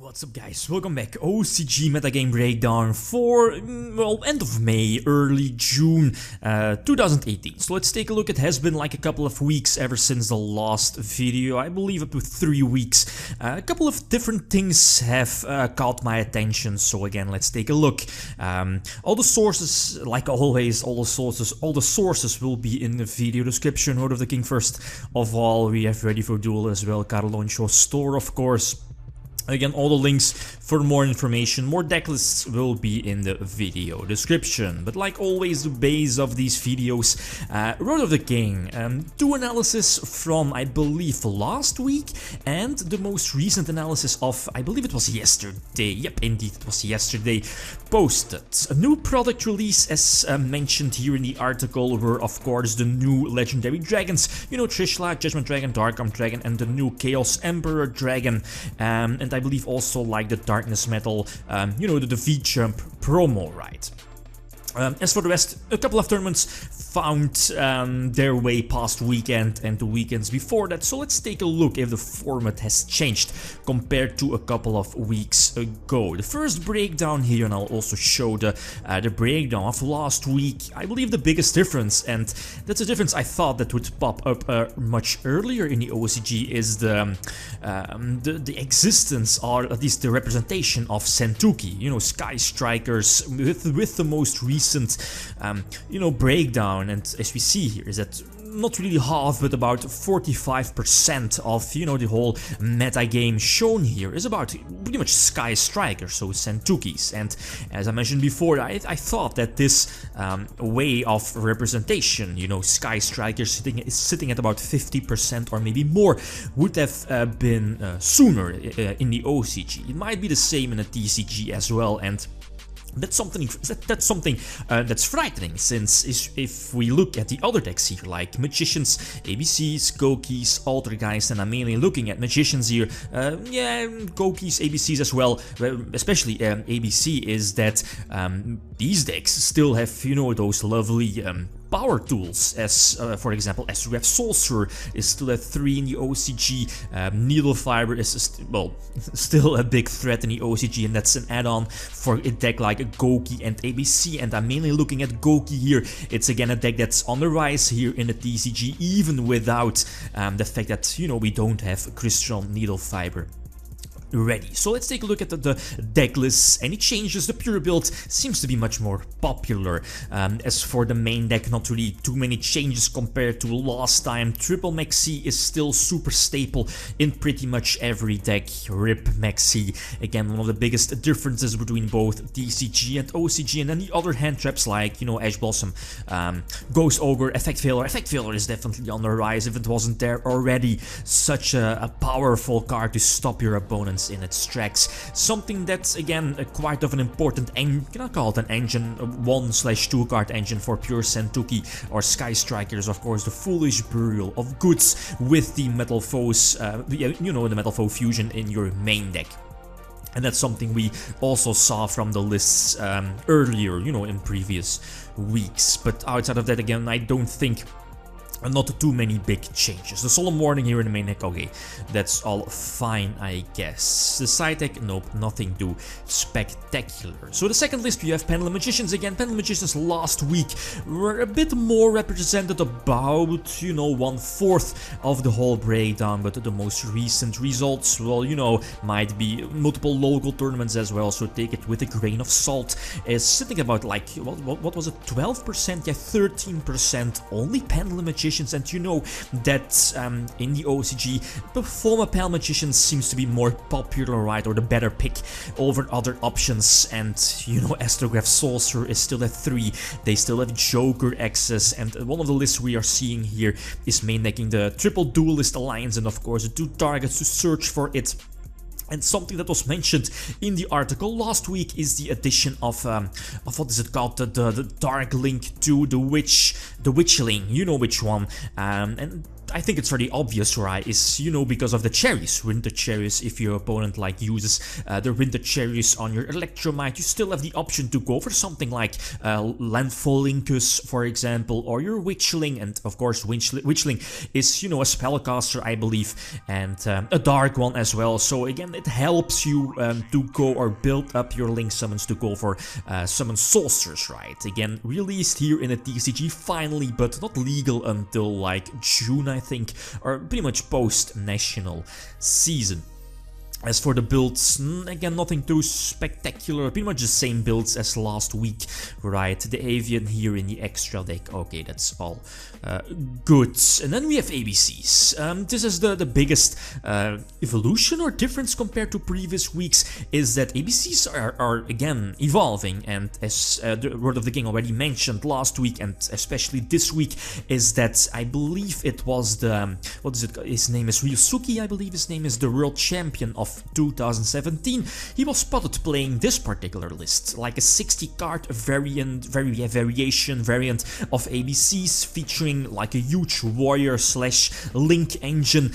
What's up guys, welcome back. OCG Metagame Breakdown for, well, end of May, early June 2018. So let's take a look. It has been like a couple of weeks ever since the last video, I believe up to 3 weeks. A couple of different things have caught my attention, so again, let's take a look. All the sources, like always, all the sources will be in the video description. Word of the King first of all, we have Ready for Duel as well, Carloncho store of course. Again, all the links for more information, more deck lists will be in the video description. But like always, the base of these videos, Word of the King, 2 analysis from, I believe, last week, and the most recent analysis of, I believe it was yesterday, yep, indeed, it was yesterday, posted. A new product release, as mentioned here in the article, were, of course, the new legendary dragons, you know, Trishla, Judgment Dragon, Dark Arm Dragon, and the new Chaos Emperor Dragon, and I believe also like the Darkness Metal, you know, the V-Jump promo, right? As for the rest, a couple of tournaments found their way past weekend and the weekends before that, so let's take a look if the format has changed compared to a couple of weeks ago. The first breakdown here, and I'll also show the breakdown of last week. I believe the biggest difference, and that's a difference I thought that would pop up much earlier in the OCG, is the existence, or at least the representation of Sentuki, you know, Sky Strikers, with the most recent you know, breakdown. And as we see here, is that not really half, but about 45% of, you know, the whole meta game shown here is about pretty much Sky Strikers, so Sentukis. And as I mentioned before, I thought that this way of representation, you know, Sky Strikers sitting at about 50% or maybe more, would have been sooner in the OCG. It might be the same in a TCG as well, and that's something that's frightening, since if we look at the other decks here, like Magicians, ABCs, Gokis, Altergeist, and I'm mainly looking at Magicians here, yeah, Gokis, ABCs as well, especially ABC, is that these decks still have, you know, those lovely power tools, as for example, Astrograph Sorcerer is still at 3 in the OCG, Needle Fiber is well, still a big threat in the OCG, and that's an add-on for a deck like Goki and ABC, and I'm mainly looking at Goki here. It's again a deck that's on the rise here in the TCG, even without the fact that, you know, we don't have Crystal Needle Fiber ready. So let's take a look at the deck lists. Any changes? The pure build seems to be much more popular. As for the main deck, not really too many changes compared to last time. Triple Maxx is still super staple in pretty much every deck. RIP Maxx. Again, one of the biggest differences between both TCG and OCG. And then the other hand traps like, you know, Ash Blossom, Ghost Ogre, Effect Failure. Effect Failure is definitely on the rise if it wasn't there already. Such a powerful card to stop your opponents in its tracks. Something that's again quite of an important, can I call it an engine, 1/2 card engine for pure Sentuki or Sky Strikers, of course, the Foolish Burial of Goods with the Metal Foes, you know, the Metal Foe fusion in your main deck. And that's something we also saw from the lists earlier, you know, in previous weeks. But outside of that, again, I don't think not too many big changes. The Solemn Warning here in the main deck, okay, that's all fine, I guess. The side deck, nope, nothing too spectacular. So the second list, we have Pendulum Magicians again. Pendulum Magicians last week were a bit more represented, about, you know, 1/4 of the whole breakdown, but the most recent results, well, you know, might be multiple local tournaments as well, so take it with a grain of salt. Is sitting about like, what was it, 12%? Yeah, 13% only Pendulum Magicians. And you know that in the OCG, Performa Pal Magicians seems to be more popular, right, or the better pick over other options. And you know, Astrograph Sorcerer is still at 3. They still have Joker access, and one of the lists we are seeing here is main decking the Triple Duelist Alliance, and of course the 2 targets to search for it. And something that was mentioned in the article last week is the addition of what is it called, the Dark Link to the Witchling, you know which one, and I think it's very obvious, right, is, you know, because of the cherries, winter cherries. If your opponent like uses the winter cherries on your Electromite, you still have the option to go for something like Landfallincus, for example, or your Witchling. And of course Witchling is, you know, a spellcaster, I believe, and a dark one as well. So again, it helps you to go or build up your link summons to go for summon sorcerers, right? Again, released here in the TCG finally, but not legal until like June, I think, or pretty much post-national season. As for the builds, again, nothing too spectacular, pretty much the same builds as last week, right? The Avian here in the extra deck, okay, that's all good. And then we have ABCs. This is the biggest evolution or difference compared to previous weeks, is that ABCs are again evolving, and as the Word of the King already mentioned last week and especially this week, is that I believe it was the, what is it, his name is Ryusuke, I believe his name is, the world champion of 2017. He was spotted playing this particular list, like a 60 card variant of ABCs, featuring like a huge warrior slash link engine,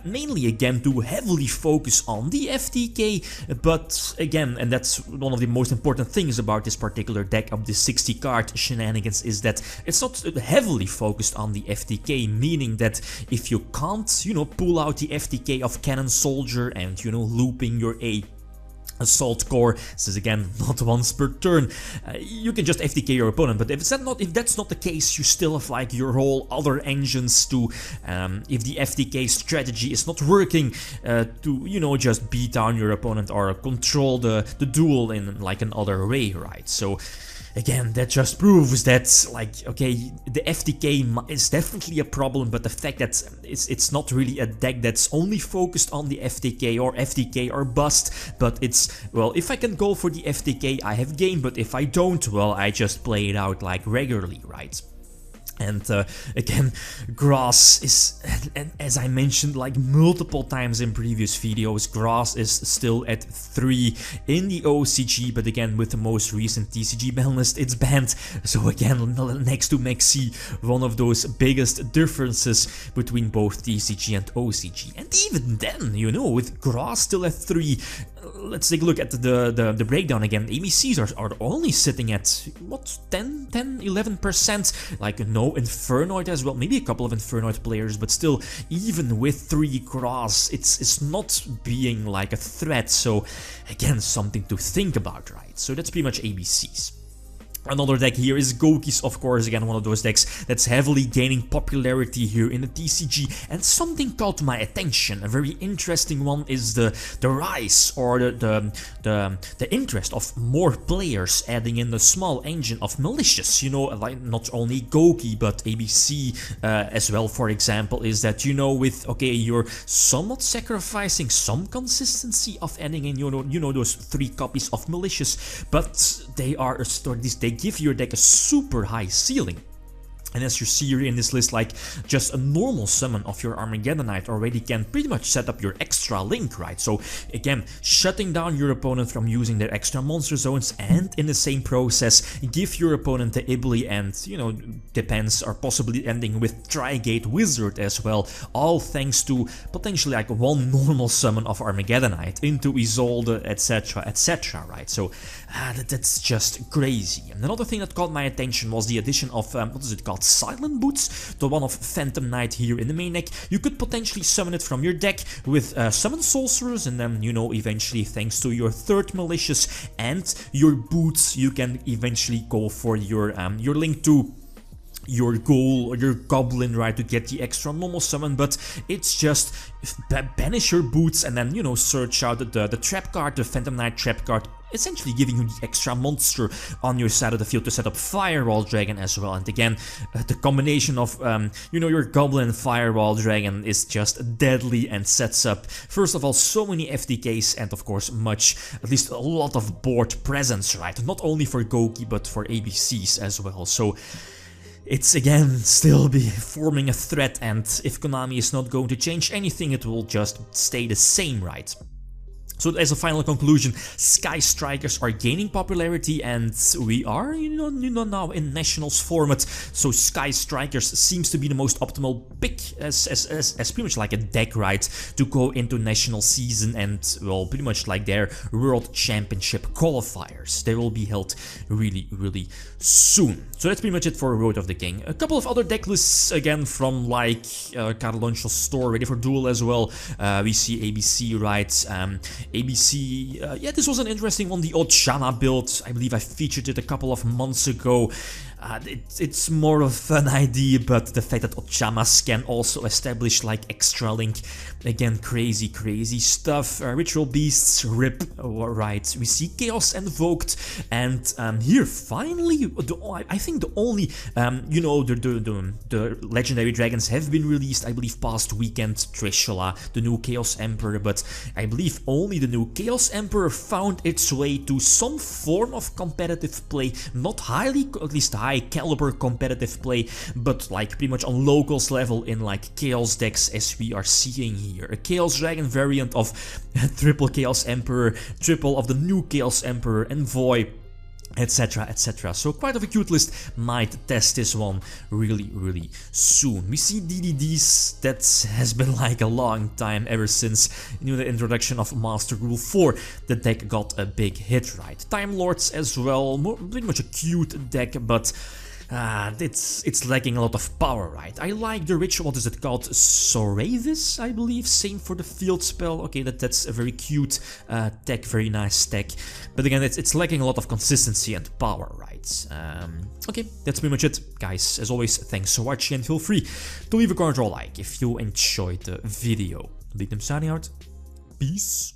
mainly again to heavily focus on the FTK, but again, and that's one of the most important things about this particular deck of the 60 card shenanigans, is that it's not heavily focused on the FTK, meaning that if you can't, you know, pull out the FTK of Cannon Soldier and, you know, looping your Assault Core, this is again not once per turn, you can just FTK your opponent. But if that's not the case, you still have like your whole other engines to, if the FTK strategy is not working, to, you know, just beat down your opponent or control the duel in like another way, right? So again, that just proves that, like, okay, the FTK is definitely a problem, but the fact that it's not really a deck that's only focused on the FTK or bust, but it's, well, if I can go for the FTK, I have game, but if I don't, well, I just play it out like regularly, right? And again, Grass is, and as I mentioned like multiple times in previous videos, Grass is still at 3 in the OCG, but again, with the most recent TCG ban list, it's banned. So again, next to Maxx, one of those biggest differences between both TCG and OCG. And even then, you know, with Grass still at 3, let's take a look at the breakdown again. ABCs are only sitting at, what, 11%? Like, no Infernoid as well, maybe a couple of Infernoid players, but still, even with 3 Grass, it's not being like a threat. So again, something to think about, right? So that's pretty much ABCs. Another deck here is Goki's, of course, again one of those decks that's heavily gaining popularity here in the TCG, and something caught my attention. A very interesting one is the rise or the interest of more players adding in the small engine of malicious. You know, like not only Goki but ABC as well, for example, is that, you know, with, okay, you're somewhat sacrificing some consistency of adding in, you know those 3 copies of malicious, but they are they give your deck a super high ceiling. And as you see here in this list, like, just a normal summon of your Armageddonite already can pretty much set up your extra link, right? So again, shutting down your opponent from using their extra monster zones, and in the same process give your opponent the ability, and, you know, depends, or possibly ending with Trigate Wizard as well, all thanks to potentially like one normal summon of Armageddonite into Isolde, etc, right? So that's just crazy. And another thing that caught my attention was the addition of, what is it called? Silent Boots, the one of Phantom Knight here in the main deck. You could potentially summon it from your deck with Summon Sorcerers, and then, you know, eventually, thanks to your 3rd Malicious and your Boots, you can eventually go for your link to your goal or your goblin, right, to get the extra normal summon. But it's just banish your Boots and then, you know, search out the trap card, the Phantom Knight trap card, essentially giving you the extra monster on your side of the field to set up Firewall Dragon as well. And again, the combination of, you know, your Goblin and Firewall Dragon is just deadly, and sets up, first of all, so many FTKs, and of course at least a lot of board presence, right? Not only for Goki, but for ABCs as well. So it's again still be forming a threat, and if Konami is not going to change anything, it will just stay the same, right? So as a final conclusion, Sky Strikers are gaining popularity, and we are, now in Nationals format. So Sky Strikers seems to be the most optimal pick as pretty much like a deck, right, to go into National season and, well, pretty much like their World Championship qualifiers. They will be held really, really soon. So that's pretty much it for Road of the King. A couple of other deck lists again from like Carloncho's store, ready for duel as well. We see ABC, right? ABC, yeah, this was an interesting one, the Ochana build. I believe I featured it a couple of months ago. It's more of an idea, but the fact that Ochamas can also establish like extra link, again, crazy stuff. Ritual Beasts, RIP, right. We see Chaos Invoked, and here finally, I think the only, the legendary dragons have been released, I believe, past weekend. Trishula, the new Chaos Emperor, but I believe only the new Chaos Emperor found its way to some form of competitive play, not highly, at least high caliber competitive play, but like pretty much on locals level in like Chaos decks, as we are seeing here. A Chaos Dragon variant of triple Chaos Emperor, triple of the new Chaos Emperor, Envoy, etc, etc. So quite of a cute list. Might test this one really soon. We see DDDs. That has been like a long time, ever since the introduction of Master Rule 4. The deck got a big hit, right? Time Lords as well, pretty much a cute deck, but it's lacking a lot of power, right? I like the ritual, what is it called? Soravis, I believe. Same for the field spell. Okay, that's a very cute deck, very nice deck. But again, it's lacking a lot of consistency and power, right? Okay, that's pretty much it, guys. As always, thanks for watching, and feel free to leave a comment or like if you enjoyed the video. Lithium signing out. Peace.